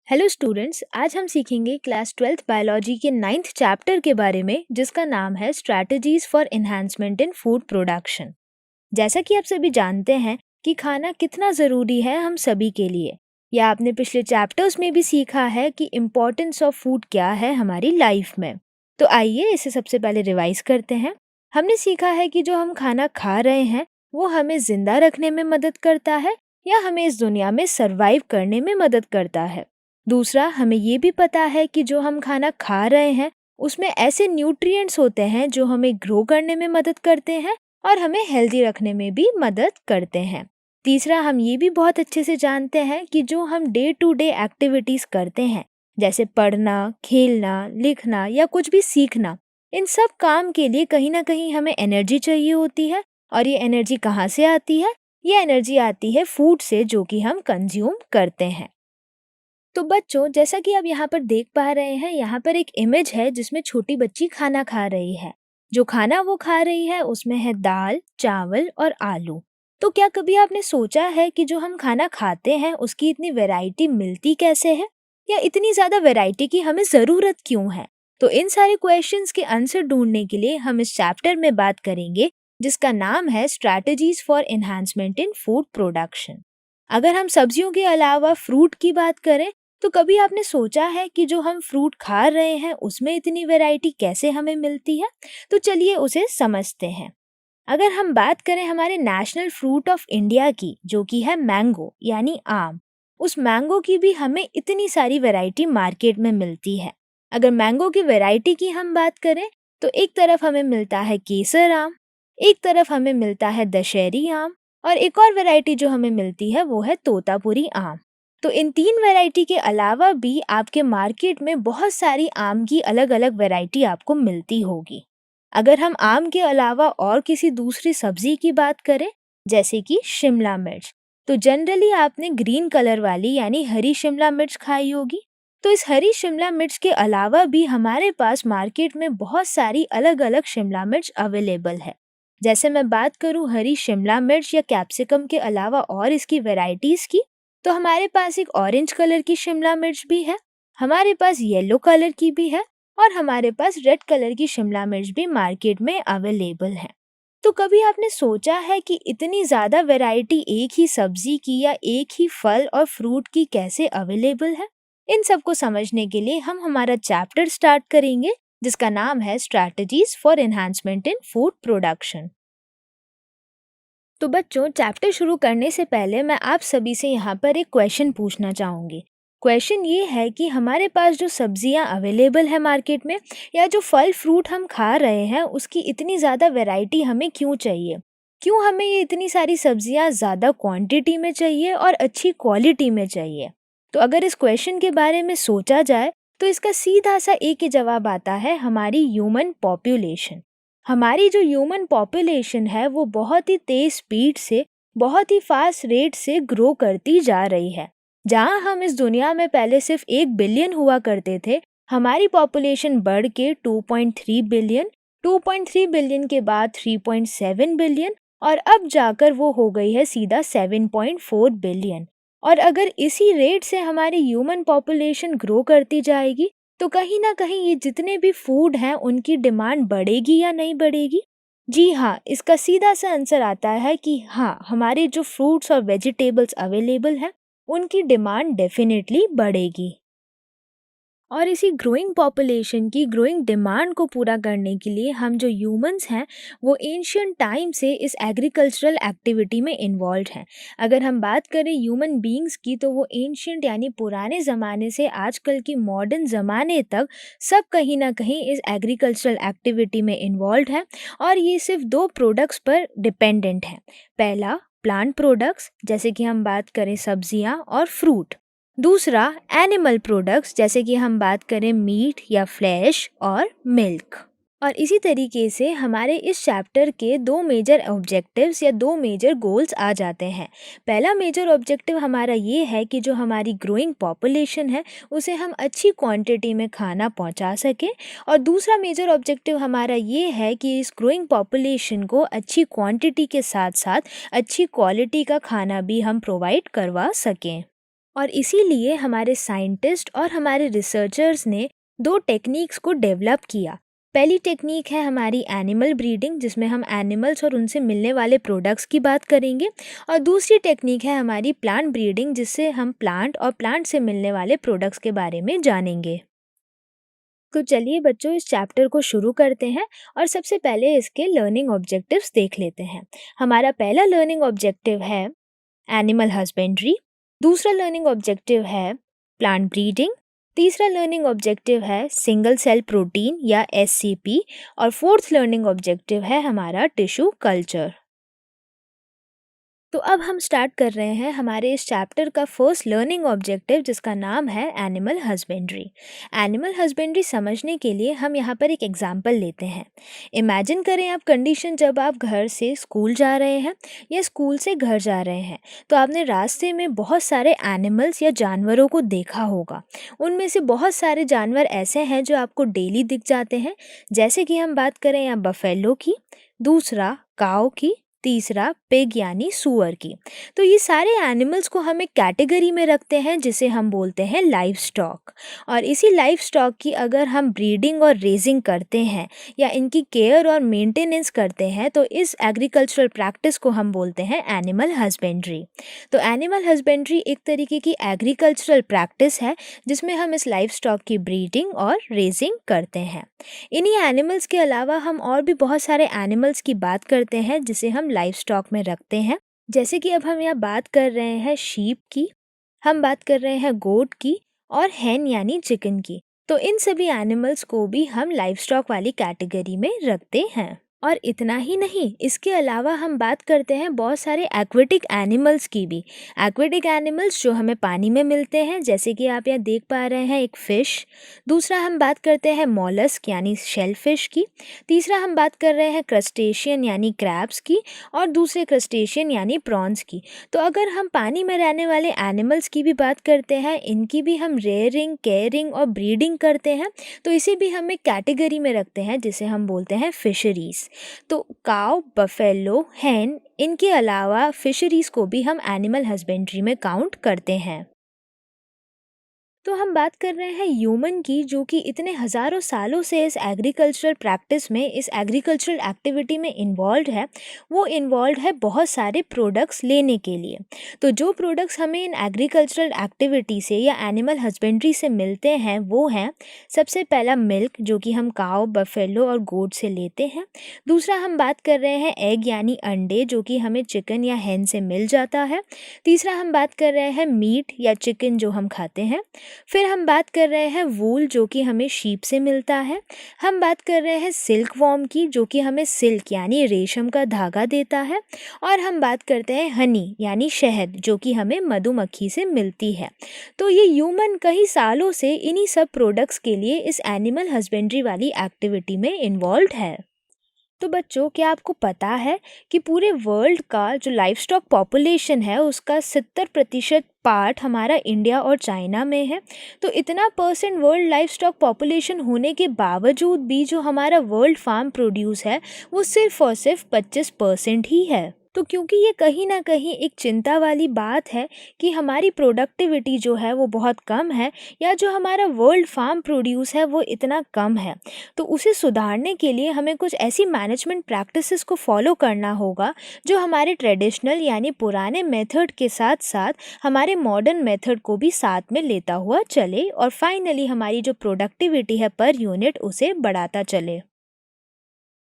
Hello students, आज हम सीखेंगे क्लास 12th बायोलॉजी के 9th चैप्टर के बारे में जिसका नाम है strategies for enhancement in food production. जैसा कि आप सभी जानते हैं कि खाना कितना ज़रूरी है हम सभी के लिए, या आपने पिछले चैप्टर्स में भी सीखा है कि इम्पोर्टेंस ऑफ फूड क्या है हमारी लाइफ में। तो आइए इसे सबसे पहले रिवाइज करते हैं। हमने सीखा है कि जो हम खाना खा रहे हैं वो हमें ज़िंदा रखने में मदद करता है या हमें इस दुनिया में सर्वाइव करने में मदद करता है। दूसरा, हमें ये भी पता है कि जो हम खाना खा रहे हैं उसमें ऐसे न्यूट्रिएंट्स होते हैं जो हमें ग्रो करने में मदद करते हैं और हमें हेल्दी रखने में भी मदद करते हैं। तीसरा, हम ये भी बहुत अच्छे से जानते हैं कि जो हम डे टू डे एक्टिविटीज़ करते हैं, जैसे पढ़ना, खेलना, लिखना या कुछ भी सीखना, इन सब काम के लिए कहीं ना कहीं हमें एनर्जी चाहिए होती है। और ये एनर्जी कहाँ से आती है? ये एनर्जी आती है फूड से जो कि हम कंज्यूम करते हैं। तो बच्चों, जैसा कि आप यहाँ पर देख पा रहे हैं, यहाँ पर एक इमेज है जिसमें छोटी बच्ची खाना खा रही है। जो खाना वो खा रही है उसमें है दाल, चावल और आलू। तो क्या कभी आपने सोचा है कि जो हम खाना खाते हैं उसकी इतनी वैरायटी मिलती कैसे है, या इतनी ज़्यादा वैरायटी की हमें ज़रूरत क्यों है? तो इन सारे क्वेश्चंस के आंसर ढूंढने के लिए हम इस चैप्टर में बात करेंगे जिसका नाम है strategies for enhancement in food production. अगर हम सब्जियों के अलावा फ्रूट की बात करें, तो कभी आपने सोचा है कि जो हम फ्रूट खा रहे हैं उसमें इतनी वैरायटी कैसे हमें मिलती है? तो चलिए उसे समझते हैं। अगर हम बात करें हमारे नेशनल फ्रूट ऑफ इंडिया की, जो कि है मैंगो यानी आम, उस मैंगो की भी हमें इतनी सारी वैरायटी मार्केट में मिलती है। अगर मैंगो की वैरायटी की हम बात करें तो एक तरफ हमें मिलता है केसर आम, एक तरफ हमें मिलता है दशहरी आम, और एक और वैरायटी जो हमें मिलती है वो है तोतापुरी आम। तो इन तीन वैरायटी के अलावा भी आपके मार्केट में बहुत सारी आम की अलग अलग वैरायटी आपको मिलती होगी। अगर हम आम के अलावा और किसी दूसरी सब्जी की बात करें, जैसे कि शिमला मिर्च, तो जनरली आपने ग्रीन कलर वाली यानी हरी शिमला मिर्च खाई होगी। तो इस हरी शिमला मिर्च के अलावा भी हमारे पास मार्केट में बहुत सारी अलग अलग शिमला मिर्च अवेलेबल है। जैसे मैं बात करूं हरी शिमला मिर्च या कैप्सिकम के अलावा और इसकी वैरायटीज की, तो हमारे पास एक ऑरेंज कलर की शिमला मिर्च भी है, हमारे पास येलो कलर की भी है, और हमारे पास रेड कलर की शिमला मिर्च भी मार्केट में अवेलेबल है। तो कभी आपने सोचा है कि इतनी ज़्यादा वैरायटी एक ही सब्जी की या एक ही फल और फ्रूट की कैसे अवेलेबल है? इन सब को समझने के लिए हम हमारा चैप्टर स्टार्ट करेंगे जिसका नाम है strategies for enhancement in food production. तो बच्चों, चैप्टर शुरू करने से पहले मैं आप सभी से यहाँ पर एक क्वेश्चन पूछना चाहूँगी। क्वेश्चन ये है कि हमारे पास जो सब्जियाँ अवेलेबल है मार्केट में, या जो फल फ्रूट हम खा रहे हैं, उसकी इतनी ज़्यादा वैरायटी हमें क्यों चाहिए? क्यों हमें ये इतनी सारी सब्जियाँ ज़्यादा क्वांटिटी में चाहिए और अच्छी क्वालिटी में चाहिए? तो अगर इस क्वेश्चन के बारे में सोचा जाए तो इसका सीधा सा एक ही जवाब आता है, हमारी ह्यूमन पॉपुलेशन। हमारी जो ह्यूमन पॉपुलेशन है वो बहुत ही तेज स्पीड से, बहुत ही फास्ट रेट से ग्रो करती जा रही है। जहाँ हम इस दुनिया में पहले सिर्फ 1 बिलियन हुआ करते थे, हमारी पॉपुलेशन बढ़ के 2.3 बिलियन, 2.3 बिलियन के बाद 3.7 बिलियन, और अब जाकर वो हो गई है सीधा 7.4 बिलियन। और अगर इसी रेट से हमारी ह्यूमन पॉपुलेशन ग्रो करती जाएगी तो कहीं ना कहीं ये जितने भी फूड हैं उनकी डिमांड बढ़ेगी या नहीं बढ़ेगी? जी हाँ, इसका सीधा सा आंसर आता है कि हाँ, हमारे जो फ्रूट्स और वेजिटेबल्स अवेलेबल हैं उनकी डिमांड डेफिनेटली बढ़ेगी। और इसी ग्रोइंग पॉपुलेशन की ग्रोइंग डिमांड को पूरा करने के लिए हम जो ह्यूमंस हैं वो एंशियंट टाइम से इस एग्रीकल्चरल एक्टिविटी में इन्वॉल्व हैं। अगर हम बात करें ह्यूमन बीइंग्स की, तो वो एंशियंट यानी पुराने ज़माने से आजकल की मॉडर्न ज़माने तक सब कहीं ना कहीं इस एग्रीकल्चरल एक्टिविटी में इन्वॉल्व हैं। और ये सिर्फ दो प्रोडक्ट्स पर डिपेंडेंट हैं। पहला, प्लांट प्रोडक्ट्स, जैसे कि हम बात करें सब्जियां और फ्रूट। दूसरा, एनिमल प्रोडक्ट्स, जैसे कि हम बात करें मीट या फ्लैश और मिल्क। और इसी तरीके से हमारे इस चैप्टर के दो मेजर ऑब्जेक्टिव्स या दो मेजर गोल्स आ जाते हैं। पहला मेजर ऑब्जेक्टिव हमारा ये है कि जो हमारी ग्रोइंग पॉपुलेशन है उसे हम अच्छी क्वांटिटी में खाना पहुंचा सकें, और दूसरा मेजर ऑब्जेक्टिव हमारा ये है कि इस ग्रोइंग पॉपुलेशन को अच्छी क्वांटिटी के साथ साथ अच्छी क्वालिटी का खाना भी हम प्रोवाइड करवा सकें। और इसीलिए हमारे साइंटिस्ट और हमारे रिसर्चर्स ने दो टेक्निक्स को डेवलप किया। पहली टेक्निक है हमारी एनिमल ब्रीडिंग, जिसमें हम एनिमल्स और उनसे मिलने वाले प्रोडक्ट्स की बात करेंगे, और दूसरी टेक्निक है हमारी प्लांट ब्रीडिंग, जिससे हम प्लांट और प्लांट से मिलने वाले प्रोडक्ट्स के बारे में जानेंगे। तो चलिए बच्चों, इस चैप्टर को शुरू करते हैं और सबसे पहले इसके लर्निंग ऑब्जेक्टिव्स देख लेते हैं। हमारा पहला लर्निंग ऑब्जेक्टिव है एनिमल हस्बेंड्री, दूसरा लर्निंग ऑब्जेक्टिव है प्लांट ब्रीडिंग, तीसरा लर्निंग ऑब्जेक्टिव है सिंगल सेल प्रोटीन या एससीपी, और फोर्थ लर्निंग ऑब्जेक्टिव है हमारा टिश्यू कल्चर। तो अब हम स्टार्ट कर रहे हैं हमारे इस चैप्टर का फर्स्ट लर्निंग ऑब्जेक्टिव, जिसका नाम है एनिमल हस्बेंड्री। एनिमल हस्बेंड्री समझने के लिए हम यहाँ पर एक एग्जाम्पल लेते हैं। इमेजिन करें आप कंडीशन जब आप घर से स्कूल जा रहे हैं या स्कूल से घर जा रहे हैं, तो आपने रास्ते में बहुत सारे एनिमल्स या जानवरों को देखा होगा। उनमें से बहुत सारे जानवर ऐसे हैं जो आपको डेली दिख जाते हैं, जैसे कि हम बात करें यहाँ बफेलो की, दूसरा काऊ की, तीसरा पिग यानी सुअर की। तो ये सारे एनिमल्स को हम एक कैटेगरी में रखते हैं जिसे हम बोलते हैं लाइव स्टॉक। और इसी लाइव स्टॉक की अगर हम ब्रीडिंग और रेजिंग करते हैं या इनकी केयर और मेंटेनेंस करते हैं, तो इस एग्रीकल्चरल प्रैक्टिस को हम बोलते हैं एनिमल हस्बेंड्री। तो एनिमल हस्बेंड्री एक तरीके की एग्रीकल्चरल प्रैक्टिस है जिसमें हम इस लाइव स्टॉक की ब्रीडिंग और रेजिंग करते हैं। इन्हीं एनिमल्स के अलावा हम और भी बहुत सारे एनिमल्स की बात करते हैं जिसे हम लाइव स्टॉक में रखते हैं। जैसे कि अब हम यहाँ बात कर रहे हैं शीप की, हम बात कर रहे हैं गोट की, और हैन यानी चिकन की। तो इन सभी एनिमल्स को भी हम लाइव स्टॉक वाली कैटेगरी में रखते हैं। और इतना ही नहीं, इसके अलावा हम बात करते हैं बहुत सारे एक्वेटिक एनिमल्स की भी। एक्वेटिक एनिमल्स जो हमें पानी में मिलते हैं, जैसे कि आप यहाँ देख पा रहे हैं एक फ़िश। दूसरा हम बात करते हैं मॉलस्क यानी शेल फिश की। तीसरा हम बात कर रहे हैं क्रस्टेशियन यानी क्रैब्स की, और दूसरे क्रस्टेशियन यानी प्रॉन्स की। तो अगर हम पानी में रहने वाले एनिमल्स की भी बात करते हैं, इनकी भी हम रेयरिंग, केयरिंग और ब्रीडिंग करते हैं, तो इसे भी हम एक कैटेगरी में रखते हैं जिसे हम बोलते हैं फिशरीज़। तो काव, बफेलो, हैन, इनके अलावा फिशरीज़ को भी हम एनिमल हस्बेंड्री में काउंट करते हैं। तो हम बात कर रहे हैं ह्यूमन की, जो कि इतने हज़ारों सालों से इस एग्रीकल्चरल प्रैक्टिस में, इस एग्रीकल्चरल एक्टिविटी में इन्वॉल्व है। वो इन्वॉल्व है बहुत सारे प्रोडक्ट्स लेने के लिए। तो जो प्रोडक्ट्स हमें इन एग्रीकल्चरल एक्टिविटी से या एनिमल हस्बेंड्री से मिलते हैं वो हैं, सबसे पहला मिल्क, जो कि हम काऊ, बफेलो और गोट से लेते हैं। दूसरा हम बात कर रहे हैं एग यानी अंडे, जो कि हमें चिकन या हैन से मिल जाता है। तीसरा हम बात कर रहे हैं मीट या चिकन जो हम खाते हैं। फिर हम बात कर रहे हैं वूल, जो कि हमें शीप से मिलता है। हम बात कर रहे हैं सिल्क वॉर्म की, जो कि हमें सिल्क यानी रेशम का धागा देता है। और हम बात करते हैं हनी यानी शहद, जो कि हमें मधुमक्खी से मिलती है। तो ये ह्यूमन कई सालों से इन्हीं सब प्रोडक्ट्स के लिए इस एनिमल हस्बेंड्री वाली एक्टिविटी में इन्वॉल्व है। तो बच्चों, क्या आपको पता है कि पूरे वर्ल्ड का जो लाइवस्टॉक पॉपुलेशन है उसका 70% पार्ट हमारा इंडिया और चाइना में है। तो इतना परसेंट वर्ल्ड लाइवस्टॉक पॉपुलेशन होने के बावजूद भी जो हमारा वर्ल्ड फार्म प्रोड्यूस है वो सिर्फ और सिर्फ 25% ही है। तो क्योंकि ये कहीं ना कहीं एक चिंता वाली बात है कि हमारी प्रोडक्टिविटी जो है वो बहुत कम है, या जो हमारा वर्ल्ड फार्म प्रोड्यूस है वो इतना कम है, तो उसे सुधारने के लिए हमें कुछ ऐसी मैनेजमेंट प्रैक्टिसेस को फॉलो करना होगा जो हमारे ट्रेडिशनल यानी पुराने मेथड के साथ साथ हमारे मॉडर्न मेथड को भी साथ में लेता हुआ चले, और फाइनली हमारी जो प्रोडक्टिविटी है पर यूनिट उसे बढ़ाता चले।